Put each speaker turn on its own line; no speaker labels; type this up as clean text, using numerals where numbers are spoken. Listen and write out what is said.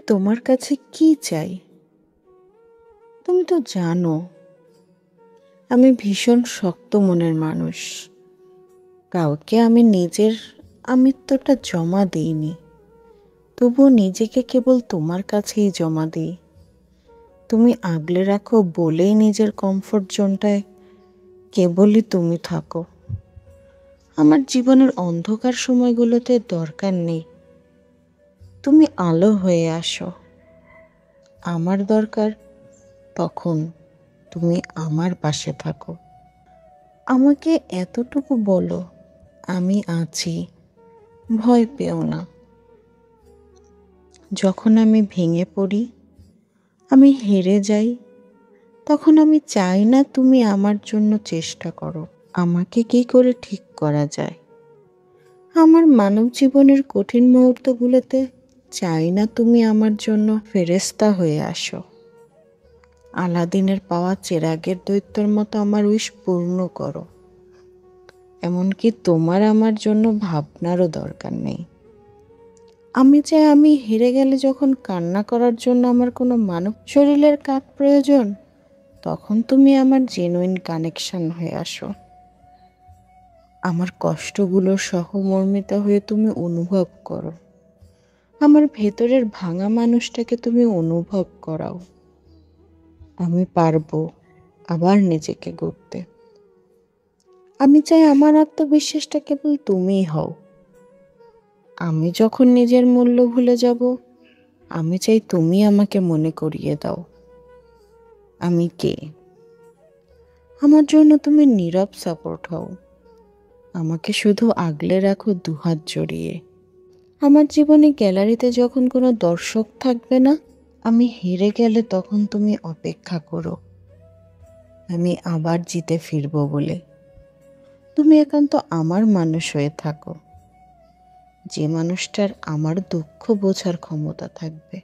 তোমার কাছে কি চাই? তুমি তো জানো আমি ভীষণ শক্ত মনের মানুষ। কাউকে আমি নিজের আমিত্বটা জমা দিইনি, তবুও নিজেকে কেবল তোমার কাছেই জমা দিই। তুমি আগলে রাখো বলেই নিজের কমফোর্ট জোনটায় কেবলই তুমি থাকো। আমার জীবনের অন্ধকার সময়গুলোতে দরকার নেই, তুমি আলো হয়ে আসো। আমার দরকার তখন তুমি আমার পাশে থাকো। আমাকে এতটুকু বলো, আমি আছি, ভয় পেও না। যখন আমি ভেঙে পড়ি, আমি হেরে যাই, তখন আমি চাই না তুমি আমার জন্য চেষ্টা করো আমাকে কি করে ঠিক করা যায়। আমার মানব জীবনের কঠিন মুহূর্তগুলোতে চাই না তুমি আমার জন্য ফেরেশতা হয়ে আসো। আলাদিনের পাওয়া চেরাগের দৈত্যের মতো আমার উইশ পূর্ণ করো। এমনকি তোমার আমার জন্য ভাবনারও দরকার নেই। আমি চাই আমি হেরে গেলে যখন কান্না করার জন্য আমার কোনো মানব শরীরের কাক প্রয়োজন, তখন তুমি আমার জেনুইন কানেকশন হয়ে আসো। আমার কষ্টগুলো সহমর্মিতা হয়ে তুমি অনুভব করো। আমার ভেতরের ভাঙা মানুষটাকে তুমি অনুভব করাও। আমি পারবো আবার নিজেকে গড়তে। আমি চাই আমার আত্মবিশ্বাসটা কেবল তুমিই হও। আমি যখন নিজের মূল্য ভুলে যাব, আমি চাই তুমি আমাকে মনে করিয়ে দাও আমি কে। আমার জন্য তুমি নীরব সাপোর্ট হও। আমাকে শুধু আগলে রাখো দুহাত জড়িয়ে। আমার জীবনে গ্যালারিতে যখন কোনো দর্শক থাকবে না, আমি হেরে গেলে তখন তুমি অপেক্ষা করো আমি আবার জিতে ফিরবো বলে। তুমি একান্ত আমার মানুষ হয়ে থাকো, যে মানুষটার আমার দুঃখ বোঝার ক্ষমতা থাকবে।